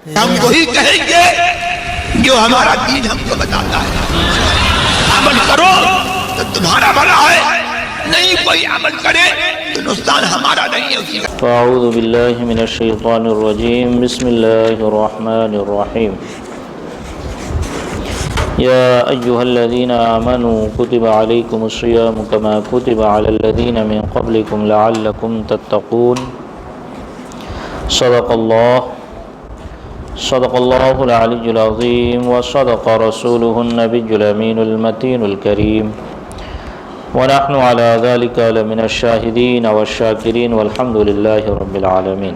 ہم وہی کہیں گے جو ہمارا دین ہم کو بتاتا ہے. عمل کرو تو تمہارا بھلا ہے، نہیں کوئی عمل کرے تو نقصان ہمارا نہیں ہے اسی کا. اعوذ باللہ من الشیطان الرجیم. بسم اللہ الرحمن الرحیم. یا ایہا الذین آمنوا کتب علیکم الصیام کما کتب علی الذین من قبلکم لعلکم تتقون. صدق اللہ العلی العظیم وصدق رسولہ النبی الامین المتین الکریم ونحن على ذلك لمن الشاہدین والشاکرین والحمد للہ رب العالمین.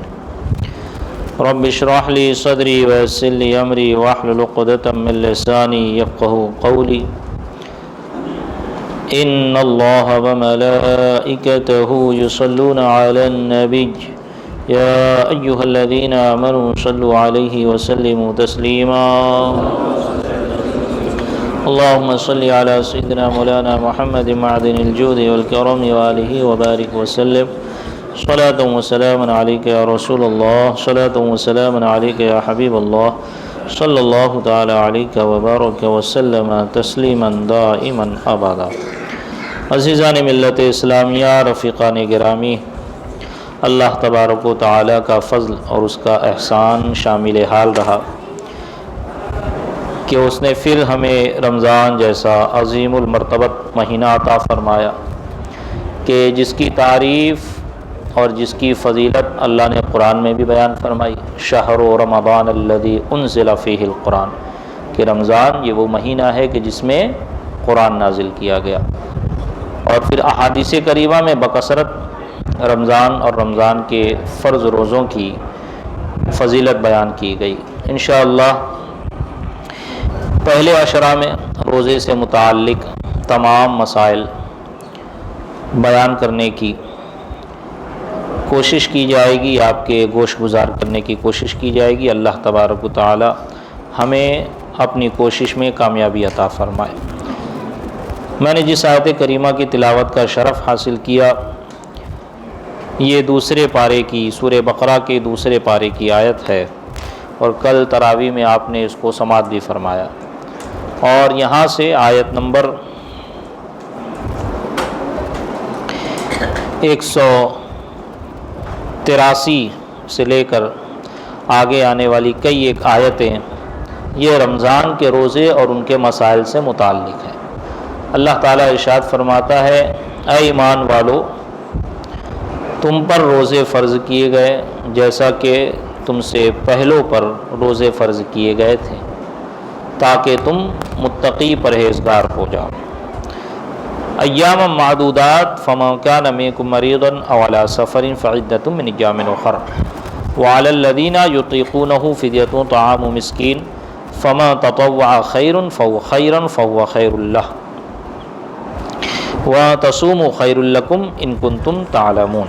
رب اشرح لي صدری ويسر لي امری واحلل عقدۃ من لسانی یفقهوا قولی. ان اللہ وملائکته یصلون علی النبی یا ایہا الذین آمنوا صلوا علیہ وسلموا تسلیما. اللهم صل على سيدنا مولانا محمد معدن الجود والكرم وآله وبارك وسلم. صلاة وسلاما عليك يا رسول الله، صلاة وسلاما عليك يا حبيب الله، صلى الله تعالى عليك وبارك وسلم تسليما دائما أبدا. عزیزان ملت اسلامیہ، رفیقان گرامی، اللہ تبارک و تعالیٰ کا فضل اور اس کا احسان شامل حال رہا کہ اس نے پھر ہمیں رمضان جیسا عظیم المرتبت مہینہ عطا فرمایا کہ جس کی تعریف اور جس کی فضیلت اللہ نے قرآن میں بھی بیان فرمائی. شہر رمضان الذی انزل فیہ القرآن، کہ رمضان یہ وہ مہینہ ہے کہ جس میں قرآن نازل کیا گیا. اور پھر احادیث کریمہ میں بکثرت رمضان اور رمضان کے فرض روزوں کی فضیلت بیان کی گئی. انشاءاللہ پہلے عشرہ میں روزے سے متعلق تمام مسائل بیان کرنے کی کوشش کی جائے گی، آپ کے گوش گزار کرنے کی کوشش کی جائے گی. اللہ تبارک و تعالی ہمیں اپنی کوشش میں کامیابی عطا فرمائے. میں نے جس آیت کریمہ کی تلاوت کا شرف حاصل کیا، یہ دوسرے پارے کی، سورہ بقرہ کے دوسرے پارے کی آیت ہے، اور کل تراویح میں آپ نے اس کو سماعت بھی فرمایا. اور یہاں سے آیت نمبر 183 سے لے کر آگے آنے والی کئی ایک آیتیں یہ رمضان کے روزے اور ان کے مسائل سے متعلق ہیں. اللہ تعالیٰ ارشاد فرماتا ہے، اے ایمان والو، تم پر روزے فرض کیے گئے جیسا کہ تم سے پہلوں پر روزے فرض کیے گئے تھے تاکہ تم متقی پرہیزگار ہو جاؤ. ایام معدودات فمن کان منکم مریضا او علی سفر فعدۃ من ایام اخر وعلی الذین یطیقونہ فدیۃ طعام مسکین فمن تطوع خیرا فهو خیر لہ وتصوموا خیر لکم ان کنتم تعلمون.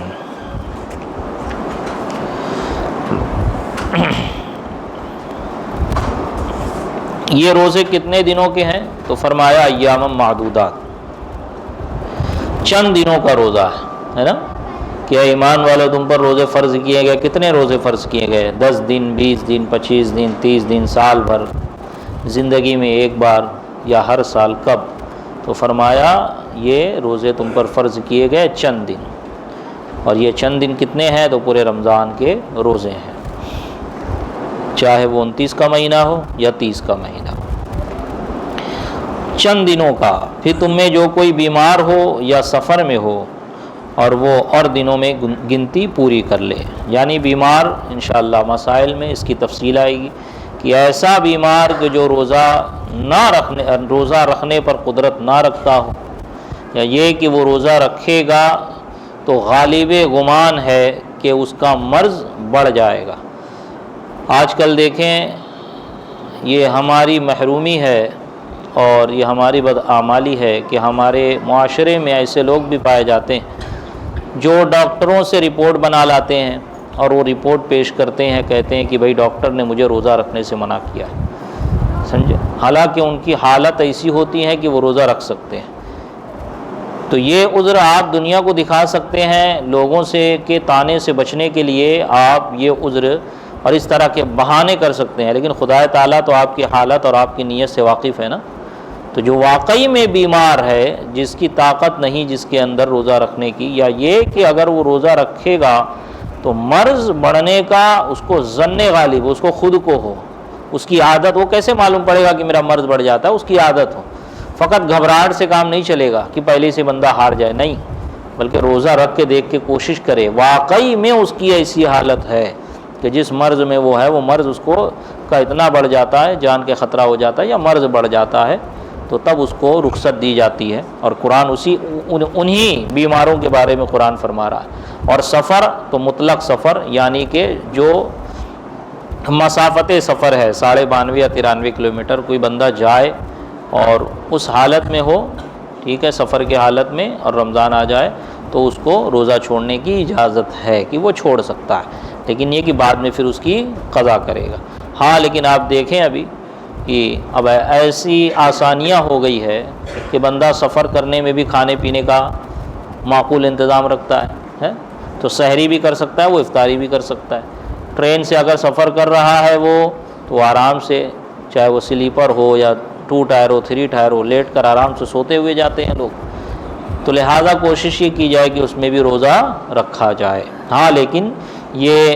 یہ روزے کتنے دنوں کے ہیں؟ تو فرمایا ایام معدودات، چند دنوں کا روزہ ہے نا. کہ ایمان والے تم پر روزے فرض کیے گئے. کتنے روزے فرض کیے گئے؟ 10 دن، 20 دن، 25 دن، 30 دن، سال بھر، زندگی میں ایک بار یا ہر سال؟ کب؟ تو فرمایا یہ روزے تم پر فرض کیے گئے چند دن. اور یہ چند دن کتنے ہیں؟ تو پورے رمضان کے روزے ہیں، چاہے وہ 29 کا مہینہ ہو یا 30 کا مہینہ ہو، چند دنوں کا. پھر تم میں جو کوئی بیمار ہو یا سفر میں ہو اور وہ اور دنوں میں گنتی پوری کر لے. یعنی بیمار، انشاءاللہ مسائل میں اس کی تفصیل آئے گی کہ ایسا بیمار کہ جو روزہ رکھنے پر قدرت نہ رکھتا ہو، یا یہ کہ وہ روزہ رکھے گا تو غالب گمان ہے کہ اس کا مرض بڑھ جائے گا. آج کل دیکھیں، یہ ہماری محرومی ہے اور یہ ہماری بدعمالی ہے کہ ہمارے معاشرے میں ایسے لوگ بھی پائے جاتے ہیں جو ڈاکٹروں سے رپورٹ بنا لاتے ہیں اور وہ رپورٹ پیش کرتے ہیں، کہتے ہیں کہ بھائی ڈاکٹر نے مجھے روزہ رکھنے سے منع کیا ہے. سمجھے؟ حالانکہ ان کی حالت ایسی ہوتی ہے کہ وہ روزہ رکھ سکتے ہیں. تو یہ عذر آپ دنیا کو دکھا سکتے ہیں، لوگوں سے کے طانے سے بچنے کے لیے آپ یہ عذر اور اس طرح کے بہانے کر سکتے ہیں، لیکن خدا تعالیٰ تو آپ کی حالت اور آپ کی نیت سے واقف ہے نا۔ تو جو واقعی میں بیمار ہے، جس کی طاقت نہیں جس کے اندر روزہ رکھنے کی، یا یہ کہ اگر وہ روزہ رکھے گا تو مرض بڑھنے کا اس کو ظن غالب، اس کو خود کو ہو، اس کی عادت، وہ کیسے معلوم پڑے گا کہ میرا مرض بڑھ جاتا ہے؟ اس کی عادت ہو۔ فقط گھبراہٹ سے کام نہیں چلے گا کہ پہلے سے بندہ ہار جائے، نہیں، بلکہ روزہ رکھ کے دیکھ کے کوشش کرے واقعی میں اس کی ایسی حالت ہے کہ جس مرض میں وہ ہے، وہ مرض اس کو کا اتنا بڑھ جاتا ہے، جان کے خطرہ ہو جاتا ہے یا مرض بڑھ جاتا ہے، تو تب اس کو رخصت دی جاتی ہے۔ اور قرآن انہی بیماروں کے بارے میں قرآن فرما رہا ہے۔ اور سفر تو مطلق سفر، یعنی کہ جو مسافت سفر ہے 92.5 یا 93 کلومیٹر، کوئی بندہ جائے اور اس حالت میں ہو، ٹھیک ہے، سفر کے حالت میں، اور رمضان آ جائے تو اس کو روزہ چھوڑنے کی اجازت ہے کہ وہ چھوڑ سکتا ہے، لیکن یہ کہ بعد میں پھر اس کی قضا کرے گا۔ ہاں لیکن آپ دیکھیں ابھی کہ اب ایسی آسانیاں ہو گئی ہے کہ بندہ سفر کرنے میں بھی کھانے پینے کا معقول انتظام رکھتا ہے، تو سحری بھی کر سکتا ہے، وہ افطاری بھی کر سکتا ہے۔ ٹرین سے اگر سفر کر رہا ہے وہ، تو آرام سے، چاہے وہ سلیپر ہو یا 2 ٹائر ہو 3 ٹائر ہو، لیٹ کر آرام سے سوتے ہوئے جاتے ہیں لوگ، تو لہٰذا کوشش یہ کی جائے کہ اس میں بھی روزہ رکھا جائے۔ ہاں لیکن یہ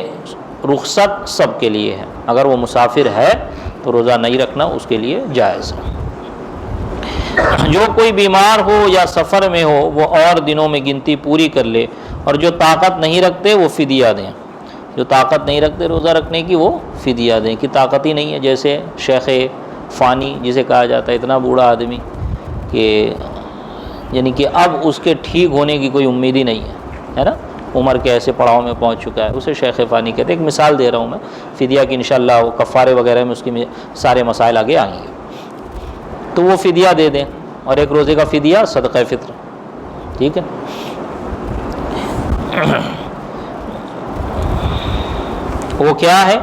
رخصت سب کے لیے ہے، اگر وہ مسافر ہے تو روزہ نہیں رکھنا اس کے لیے جائز ہے۔ جو کوئی بیمار ہو یا سفر میں ہو وہ اور دنوں میں گنتی پوری کر لے، اور جو طاقت نہیں رکھتے وہ فدیہ دیں۔ جو طاقت نہیں رکھتے روزہ رکھنے کی وہ فدیہ دیں، کہ طاقت ہی نہیں ہے، جیسے شیخ فانی جسے کہا جاتا ہے، اتنا بوڑھا آدمی کہ یعنی کہ اب اس کے ٹھیک ہونے کی کوئی امید ہی نہیں ہے نا، عمر کے ایسے پڑاؤ میں پہنچ چکا ہے، اسے شیخ فانی کہتے ہیں۔ ایک مثال دے رہا ہوں میں فدیہ کی، انشاءاللہ وہ کفارے وغیرہ میں اس کی سارے مسائل آگے آئیں گے، تو وہ فدیہ دے دیں، اور ایک روزے کا فدیہ صدقہ فطر، ٹھیک ہے۔ وہ کیا ہے؟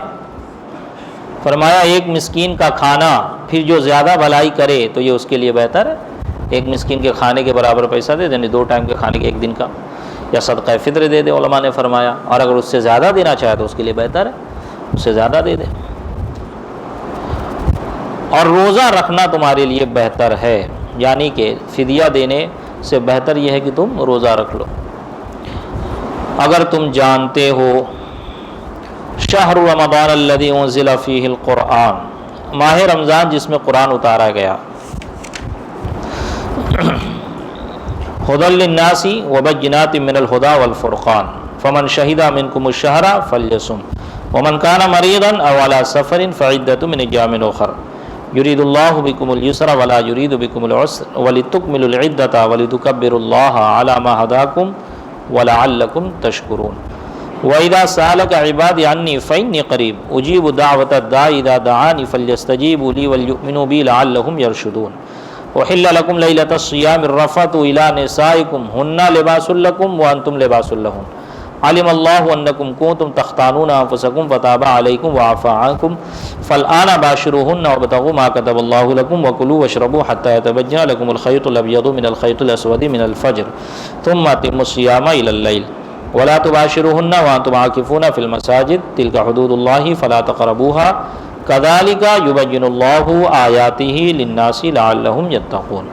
فرمایا ایک مسکین کا کھانا، پھر جو زیادہ بھلائی کرے تو یہ اس کے لیے بہتر ہے۔ ایک مسکین کے کھانے کے برابر پیسہ دے دیں، 2 ٹائم کے کھانے کے 1 دن کا، یا صدقہ فطر دے دے، علماء نے فرمایا، اور اگر اس سے زیادہ دینا چاہے تو اس کے لیے بہتر ہے، اس سے زیادہ دے دے۔ اور روزہ رکھنا تمہارے لیے بہتر ہے، یعنی کہ فدیہ دینے سے بہتر یہ ہے کہ تم روزہ رکھ لو۔ اگر تم جانتے ہو شہر رمضان الذی انزل فیہ القرآن، ماہ رمضان جس میں قرآن اتارا گیا، ہدی للناس وبینات من الہدی والفرقان فمن شہد منکم الشہر فلیصم ومن کان مریضا او علی سفر فعدۃ من ایام اخر یرید اللہ بکم اليسر ولا یرید بکم العسر ولتکملوا العدۃ ولتکبروا اللہ علی ما ہداکم ولعلکم تشکرون وَإِذَا سَأَلَكَ عِبَادِي عَنِّي فَإِنِّي قَرِيبٌ أُجِيبُ دَعْوَةَ الدَّاعِ إِذَا دَعَانِ فَلْيَسْتَجِيبُوا لِي وَلْيُؤْمِنُوا بِي لَعَلَّهُمْ يَرْشُدُونَ أُحِلَّ لَكُمْ لَيْلَةَ الصِّيَامِ الرَّفَثُ إِلَىٰ نِسَائِكُمْ هُنَّ لِبَاسٌ لَكُمْ وَأَنْتُمْ لِبَاسٌ لَهُنَّ عَلِمَ اللَّهُ أَنَّكُمْ كُنتُمْ تَخْتَانُونَ أَنفُسَكُمْ فَتَابَ عَلَيْكُمْ وَعَفَا عَنكُمْ فَالْآنَ بَاشِرُوهُنَّ وَابْتَغُوا مَا كَتَبَ اللَّهُ لَكُمْ وَكُلُوا وَاشْرَبُوا حَتَّىٰ يَتَبَيَّنَ لَكُمُ الْخَيْطُ الْأَبْيَضُ مِنَ الْخَيْطِ الْأَسْوَدِ مِنَ الْفَجْرِ ثُمَّ أَتِمُّوا الصِّيَامَ إِلَى اللَّيْلِ ولا تباشروهن وانتم عاکفون فی المساجد تلک حدود اللہ فلا تقربوها کذالک یبین اللہ آیاتہ للناس لعلہم یتقون۔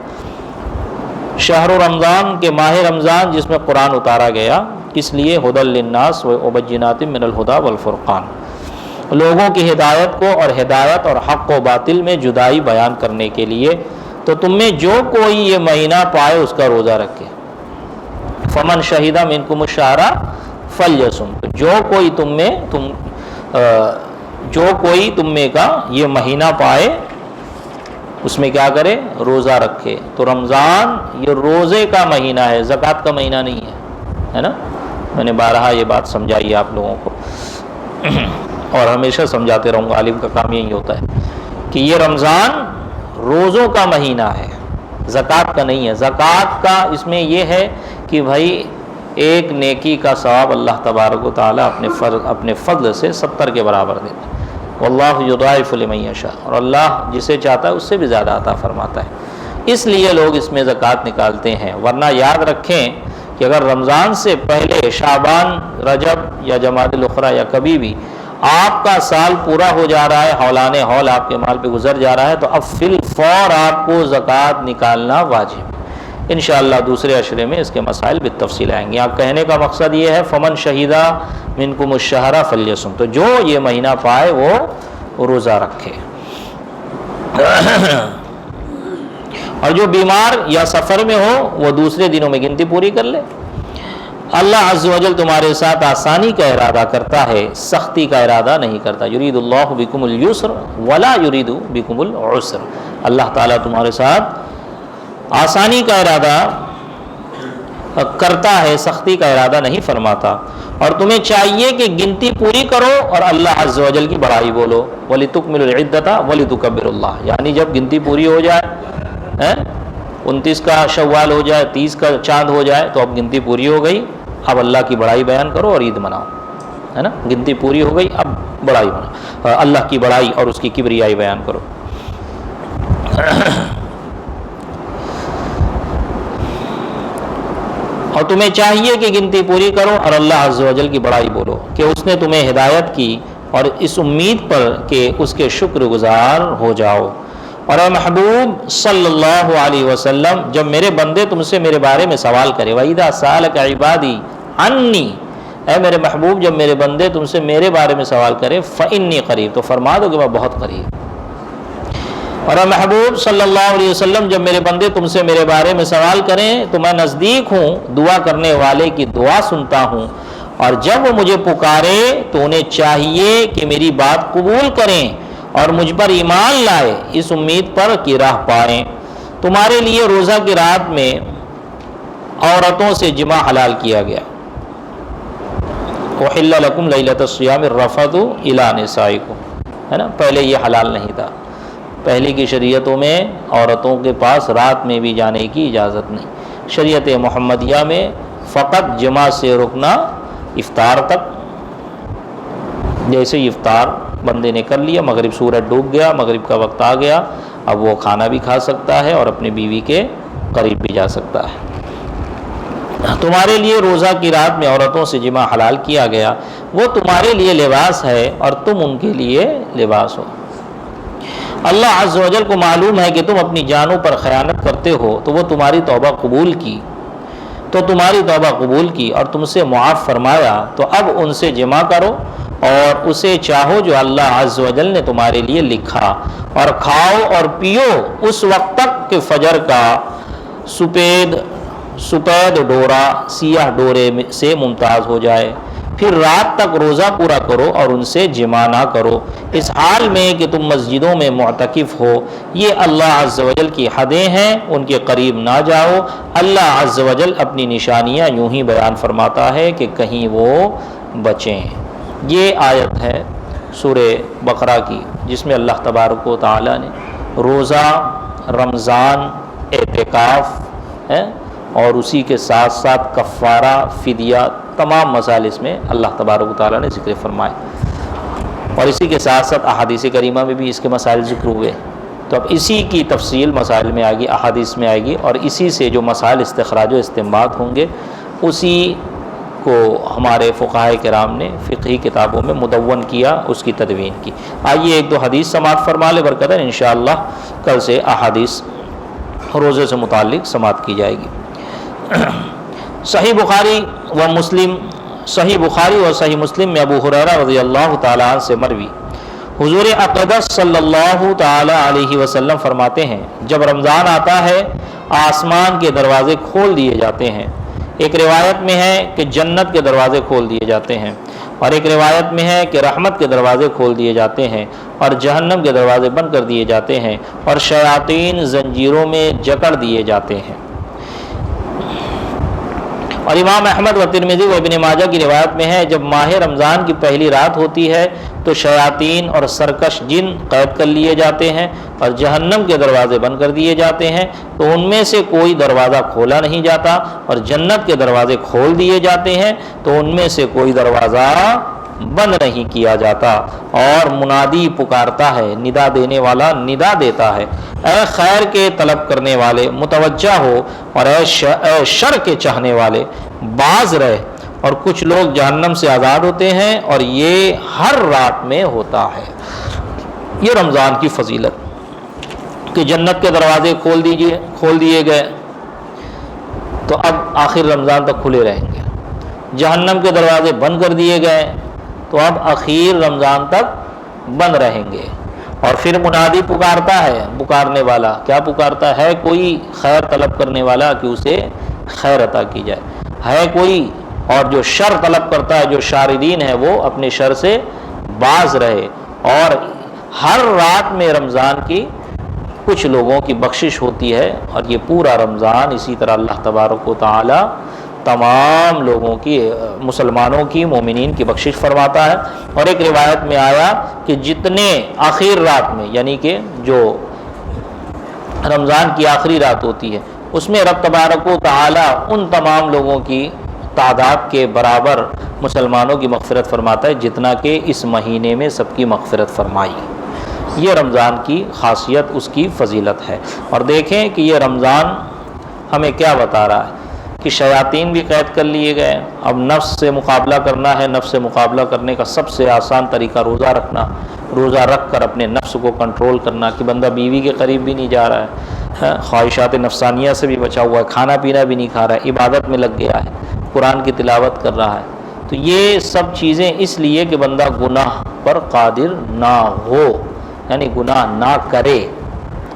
شہر رمضان کے ماہ رمضان جس میں قرآن اتارا گیا، کس لیے؟ ہدی للناس وبینات من الہدی والفرقان، لوگوں کی ہدایت کو اور ہدایت اور حق و باطل میں جدائی بیان کرنے کے لیے۔ تو تم میں جو کوئی یہ مہینہ پائے اس کا روزہ رکھے۔ فمن شہیدہ منکم الشہر فلیصم، جو کوئی تم میں کا یہ مہینہ پائے اس میں کیا کرے؟ روزہ رکھے۔ تو رمضان یہ روزے کا مہینہ ہے، زکوٰۃ کا مہینہ نہیں ہے نا۔ میں نے بارہا یہ بات سمجھائی آپ لوگوں کو، اور ہمیشہ سمجھاتے رہوں گا، عالم کا کام یہی ہوتا ہے کہ یہ رمضان روزوں کا مہینہ ہے، زکوٰۃ کا نہیں ہے۔ زکوٰۃ کا اس میں یہ ہے کہ بھائی ایک نیکی کا ثواب اللہ تبارک و تعالیٰ اپنے فضل سے 70 کے برابر دیتا ہے۔ واللہ یضاعف لمن یشاء، اور اللہ جسے چاہتا ہے اس سے بھی زیادہ عطا فرماتا ہے، اس لیے لوگ اس میں زکوٰۃ نکالتے ہیں۔ ورنہ یاد رکھیں کہ اگر رمضان سے پہلے شعبان، رجب یا جمادی الاخری یا کبھی بھی آپ کا سال پورا ہو جا رہا ہے، ہولان ہول آپ کے مال پہ گزر جا رہا ہے، تو اب فی الفور آپ کو زکوٰۃ نکالنا واجب ہے۔ انشاءاللہ دوسرے عشرے میں اس کے مسائل بالتفصیل آئیں گے۔ یہاں کہنے کا مقصد یہ ہے فمن شہیدہ منکم الشہر فلیصم، تو جو یہ مہینہ پائے وہ روزہ رکھے، اور جو بیمار یا سفر میں ہو وہ دوسرے دنوں میں گنتی پوری کر لے۔ اللہ عز و جل تمہارے ساتھ آسانی کا ارادہ کرتا ہے، سختی کا ارادہ نہیں کرتا۔ یرید اللہ بکم اليسر ولا یرید بکم العسر، اللہ تعالیٰ تمہارے ساتھ آسانی کا ارادہ کرتا ہے، سختی کا ارادہ نہیں فرماتا۔ اور تمہیں چاہیے کہ گنتی پوری کرو اور اللہ عز و جل کی بڑائی بولو، وَلِتُكْمِلُوا الْعِدَّةَ وَلِتُكَبِّرُوا اللَّهَ، یعنی جب گنتی پوری ہو جائے، 29 کا شوال ہو جائے، 30 کا چاند ہو جائے، تو اب گنتی پوری ہو گئی، اب اللہ کی بڑائی بیان کرو اور عید مناؤ، ہے نا۔ گنتی پوری ہو گئی، اب بڑائی مناؤ، اللہ کی بڑائی اور اس کی کبریائی بیان کرو۔ اور تمہیں چاہیے کہ گنتی پوری کرو اور اللہ عز و جل کی بڑائی بولو کہ اس نے تمہیں ہدایت کی، اور اس امید پر کہ اس کے شکر گزار ہو جاؤ۔ اور اے محبوب صلی اللہ علیہ وسلم، جب میرے بندے تم سے میرے بارے میں سوال کرے، وَإِذَا سَأَلَكَ عِبَادِي عَنِّي، اے میرے محبوب جب میرے بندے تم سے میرے بارے میں سوال کرے، فَإِنِّي قریب، تو فرما دو کہ میں بہت قریب۔ اور اے محبوب صلی اللہ علیہ وسلم جب میرے بندے تم سے میرے بارے میں سوال کریں تو میں نزدیک ہوں، دعا کرنے والے کی دعا سنتا ہوں، اور جب وہ مجھے پکارے تو انہیں چاہیے کہ میری بات قبول کریں اور مجھ پر ایمان لائے، اس امید پر کہ راہ پائیں۔ تمہارے لیے روزہ کی رات میں عورتوں سے جماع حلال کیا گیا، أُحِلَّ لَكُمْ لَيْلَةَ الصِّيَامِ الرَّفَثُ إِلَىٰ نِسَائِكُمْ، ہے نا۔ پہلے یہ حلال نہیں تھا، پہلے کی شریعتوں میں عورتوں کے پاس رات میں بھی جانے کی اجازت نہیں۔ شریعت محمدیہ میں فقط جماع سے رکنا افطار تک، جیسے افطار بندے نے کر لیا، مغرب سورج ڈوب گیا، مغرب کا وقت آ گیا، اب وہ کھانا بھی کھا سکتا ہے اور اپنی بیوی کے قریب بھی جا سکتا ہے۔ تمہارے لیے روزہ کی رات میں عورتوں سے جماع حلال کیا گیا، وہ تمہارے لیے لباس ہے اور تم ان کے لیے لباس ہو۔ اللہ عز و جل کو معلوم ہے کہ تم اپنی جانوں پر خیانت کرتے ہو، تو وہ تمہاری توبہ قبول کی اور تم سے معاف فرمایا، تو اب ان سے جمع کرو اور اسے چاہو جو اللہ عز و جل نے تمہارے لیے لکھا، اور کھاؤ اور پیو اس وقت تک کہ فجر کا سپید ڈورا سیاہ ڈورے سے ممتاز ہو جائے، پھر رات تک روزہ پورا کرو اور ان سے جماع نہ کرو، اس حال میں کہ تم مسجدوں میں معتکف ہو۔ یہ اللہ عز و جل کی حدیں ہیں، ان کے قریب نہ جاؤ۔ اللہ عز و جل اپنی نشانیاں یوں ہی بیان فرماتا ہے کہ کہیں وہ بچیں۔ یہ آیت ہے سورہ بقرہ کی، جس میں اللہ تبارک و تعالیٰ نے روزہ، رمضان، اعتکاف اور اسی کے ساتھ ساتھ کفارہ، فدیہ، تمام مسائل اس میں اللہ تبارک و تعالیٰ نے ذکر فرمائے، اور اسی کے ساتھ ساتھ احادیث کریمہ میں بھی اس کے مسائل ذکر ہوئے۔ تو اب اسی کی تفصیل مسائل میں آئے گی، احادیث میں آئے گی، اور اسی سے جو مسائل استخراج و استنباط ہوں گے اسی کو ہمارے فقہائے کرام نے فقہی کتابوں میں مدون کیا، اس کی تدوین کی۔ آئیے ایک دو حدیث سماعت فرما لے برکتاً، انشاءاللہ کل سے احادیث روزے سے متعلق سماعت کی جائے گی۔ صحیح بخاری اور صحیح مسلم میں ابو ہریرہ رضی اللہ تعالیٰ عنہ سے مروی، حضور اقدس صلی اللہ تعالیٰ علیہ وسلم فرماتے ہیں، جب رمضان آتا ہے آسمان کے دروازے کھول دیے جاتے ہیں۔ ایک روایت میں ہے کہ جنت کے دروازے کھول دیے جاتے ہیں، اور ایک روایت میں ہے کہ رحمت کے دروازے کھول دیے جاتے ہیں، اور جہنم کے دروازے بند کر دیے جاتے ہیں، اور شیاطین زنجیروں میں جکڑ دیے جاتے ہیں۔ اور امام احمد و ترمذی و ابن ماجہ کی روایت میں ہے، جب ماہ رمضان کی پہلی رات ہوتی ہے تو شیاطین اور سرکش جن قید کر لیے جاتے ہیں اور جہنم کے دروازے بند کر دیے جاتے ہیں، تو ان میں سے کوئی دروازہ کھولا نہیں جاتا، اور جنت کے دروازے کھول دیے جاتے ہیں تو ان میں سے کوئی دروازہ بند نہیں کیا جاتا، اور منادی پکارتا ہے، ندا دینے والا ندا دیتا ہے، اے خیر کے طلب کرنے والے متوجہ ہو، اور اے شر کے چاہنے والے باز رہ، اور کچھ لوگ جہنم سے آزاد ہوتے ہیں، اور یہ ہر رات میں ہوتا ہے۔ یہ رمضان کی فضیلت کہ جنت کے دروازے کھول دیے گئے تو اب آخر رمضان تک کھلے رہیں گے، جہنم کے دروازے بند کر دیے گئے تو اب آخر رمضان تک بند رہیں گے۔ اور پھر منادی پکارتا ہے، پکارنے والا کیا پکارتا ہے؟ کوئی خیر طلب کرنے والا کہ اسے خیر عطا کی جائے، ہے کوئی، اور جو شر طلب کرتا ہے، جو شاردین ہے، وہ اپنے شر سے باز رہے۔ اور ہر رات میں رمضان کی کچھ لوگوں کی بخشش ہوتی ہے، اور یہ پورا رمضان اسی طرح اللہ تبارک و تعالی تمام لوگوں کی، مسلمانوں کی، مومنین کی بخشش فرماتا ہے۔ اور ایک روایت میں آیا کہ جتنے آخر رات میں، یعنی کہ جو رمضان کی آخری رات ہوتی ہے، اس میں رب تبارک و تعالی ان تمام لوگوں کی تعداد کے برابر مسلمانوں کی مغفرت فرماتا ہے جتنا کہ اس مہینے میں سب کی مغفرت فرمائی۔ یہ رمضان کی خاصیت، اس کی فضیلت ہے۔ اور دیکھیں کہ یہ رمضان ہمیں کیا بتا رہا ہے کہ شیاطین بھی قید کر لیے گئے۔ اب نفس سے مقابلہ کرنا ہے، نفس سے مقابلہ کرنے کا سب سے آسان طریقہ روزہ رکھنا، روزہ رکھ کر اپنے نفس کو کنٹرول کرنا کہ بندہ بیوی کے قریب بھی نہیں جا رہا ہے، خواہشات نفسانیہ سے بھی بچا ہوا ہے، کھانا پینا بھی نہیں کھا رہا ہے، عبادت میں لگ گیا ہے، قرآن کی تلاوت کر رہا ہے۔ تو یہ سب چیزیں اس لیے کہ بندہ گناہ پر قادر نہ ہو، یعنی گناہ نہ کرے،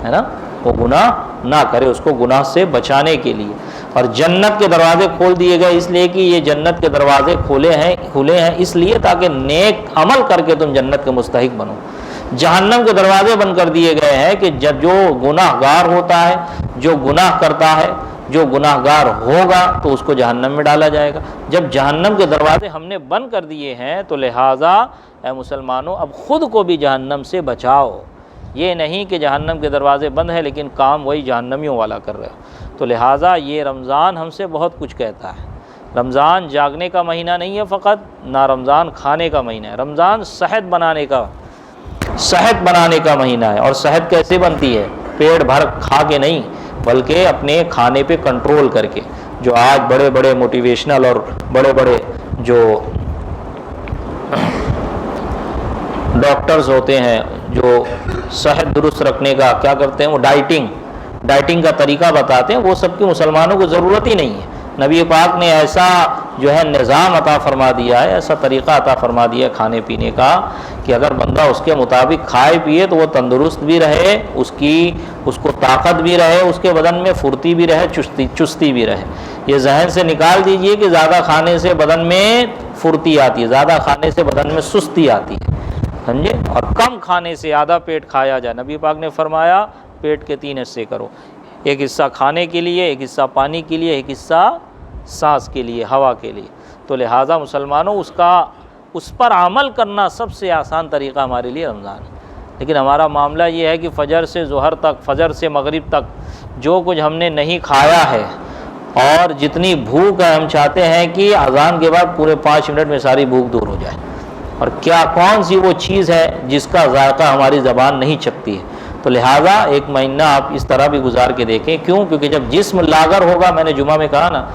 ہے نا، وہ گناہ نہ کرے، اس کو گناہ سے بچانے کے لیے۔ اور جنت کے دروازے کھول دیے گئے اس لیے کہ یہ جنت کے دروازے کھلے ہیں اس لیے تاکہ نیک عمل کر کے تم جنت کے مستحق بنو۔ جہنم کے دروازے بند کر دیے گئے ہیں کہ جو گناہ گار ہوتا ہے، جو گناہ کرتا ہے، جو گناہ گار ہوگا تو اس کو جہنم میں ڈالا جائے گا۔ جب جہنم کے دروازے ہم نے بند کر دیے ہیں تو لہٰذا اے مسلمانوں اب خود کو بھی جہنم سے بچاؤ۔ یہ نہیں کہ جہنم کے دروازے بند ہیں لیکن کام وہی جہنمیوں والا کر رہے ہو۔ تو لہٰذا یہ رمضان ہم سے بہت کچھ کہتا ہے۔ رمضان جاگنے کا مہینہ نہیں ہے فقط، نہ رمضان کھانے کا مہینہ ہے، رمضان صحت بنانے کا مہینہ ہے۔ اور صحت کیسے بنتی ہے؟ پیٹ بھر کھا کے نہیں، بلکہ اپنے کھانے پہ کنٹرول کر کے۔ جو آج بڑے بڑے موٹیویشنل اور بڑے بڑے جو ڈاکٹرز ہوتے ہیں جو صحت درست رکھنے کا کیا کرتے ہیں، وہ ڈائٹنگ کا طریقہ بتاتے ہیں، وہ سب کی مسلمانوں کو ضرورت ہی نہیں ہے۔ نبی پاک نے ایسا جو ہے نظام عطا فرما دیا ہے، ایسا طریقہ عطا فرما دیا ہے کھانے پینے کا کہ اگر بندہ اس کے مطابق کھائے پیے تو وہ تندرست بھی رہے، اس کو طاقت بھی رہے، اس کے بدن میں پھرتی بھی رہے، چستی بھی رہے۔ یہ ذہن سے نکال دیجئے کہ زیادہ کھانے سے بدن میں پھرتی آتی ہے، زیادہ کھانے سے بدن میں سستی آتی ہے، سمجھے؟ اور کم کھانے سے آدھا پیٹ کھایا جائے۔ نبی پاک نے فرمایا پیٹ کے 3 حصے کرو، ایک حصہ کھانے کے لیے، ایک حصہ پانی کے لیے، ایک حصہ سانس کے لیے، ہوا کے لیے۔ تو لہٰذا مسلمانوں اس پر عمل کرنا سب سے آسان طریقہ ہمارے لیے رمضان ہے۔ لیکن ہمارا معاملہ یہ ہے کہ فجر سے ظہر تک، فجر سے مغرب تک جو کچھ ہم نے نہیں کھایا ہے اور جتنی بھوک ہے، ہم چاہتے ہیں کہ اذان کے بعد پورے 5 منٹ میں ساری بھوک دور ہو جائے۔ اور کون سی وہ چیز ہے جس کا ذائقہ ہماری زبان نہیں چکھتی ہے؟ تو لہٰذا ایک مہینہ آپ اس طرح بھی گزار کے دیکھیں۔ کیوں؟ کیونکہ جب جسم لاغر ہوگا، میں نے جمعہ میں کہا نا،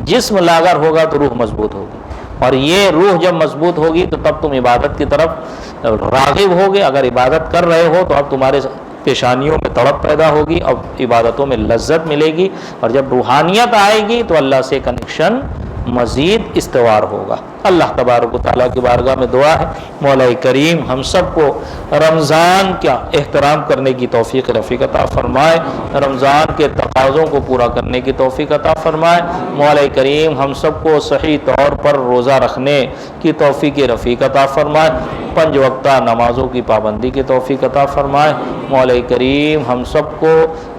جسم لاغر ہوگا تو روح مضبوط ہوگی، اور یہ روح جب مضبوط ہوگی تو تب تم عبادت کی طرف راغب ہوگے۔ اگر عبادت کر رہے ہو تو اب تمہارے پیشانیوں میں تڑپ پیدا ہوگی، اب عبادتوں میں لذت ملے گی، اور جب روحانیت آئے گی تو اللہ سے کنیکشن مزید استوار ہوگا۔ اللہ تبارک و تعالیٰ کی بارگاہ میں دعا ہے مولا کریم ہم سب کو رمضان کا احترام کرنے کی توفیق رفیق عطا فرمائے، رمضان کے تقاضوں کو پورا کرنے کی توفیق عطا فرمائے۔ مولا کریم ہم سب کو صحیح طور پر روزہ رکھنے کی توفیق رفیق عطا فرمائے، 5 وقتہ نمازوں کی پابندی کی توفیق عطا فرمائے۔ مولا کریم ہم سب کو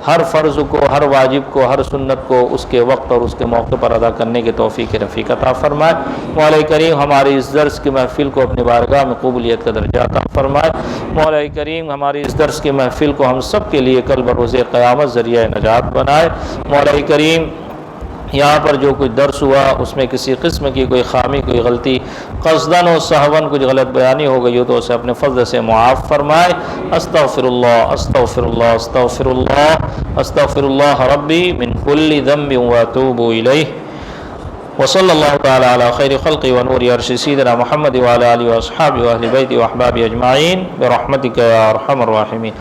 ہر فرض کو، ہر واجب کو، ہر سنت کو اس کے وقت اور اس کے موقع پر ادا کرنے کی توفیق رفیق عطا فرمائے۔ مولا کریم ہماری اس درس کی محفل کو اپنی بارگاہ میں قبولیت کا درجہ عطا فرمائے۔ مولا کریم ہماری اس درس کی محفل کو ہم سب کے لیے کل بروز قیامت ذریعہ نجات بنائے۔ مولا کریم یہاں پر جو کچھ درس ہوا اس میں کسی قسم کی کوئی خامی، کوئی غلطی، قصداً و سہواً کچھ غلط بیانی ہو گئی ہو تو اسے اپنے فضل سے معاف فرمائے۔ استغفر اللہ استغفر اللہ استغفر اللہ استغفر اللہ ربی من کل ذنب واتوب الیہ۔ وصلی اللہ تعالی علی خیر خلق و نور عرش سیدنا محمد وعلی آلہ واصحابہ واہل بیت واحباب اجمعین برحمتک یا ارحم الراحمین.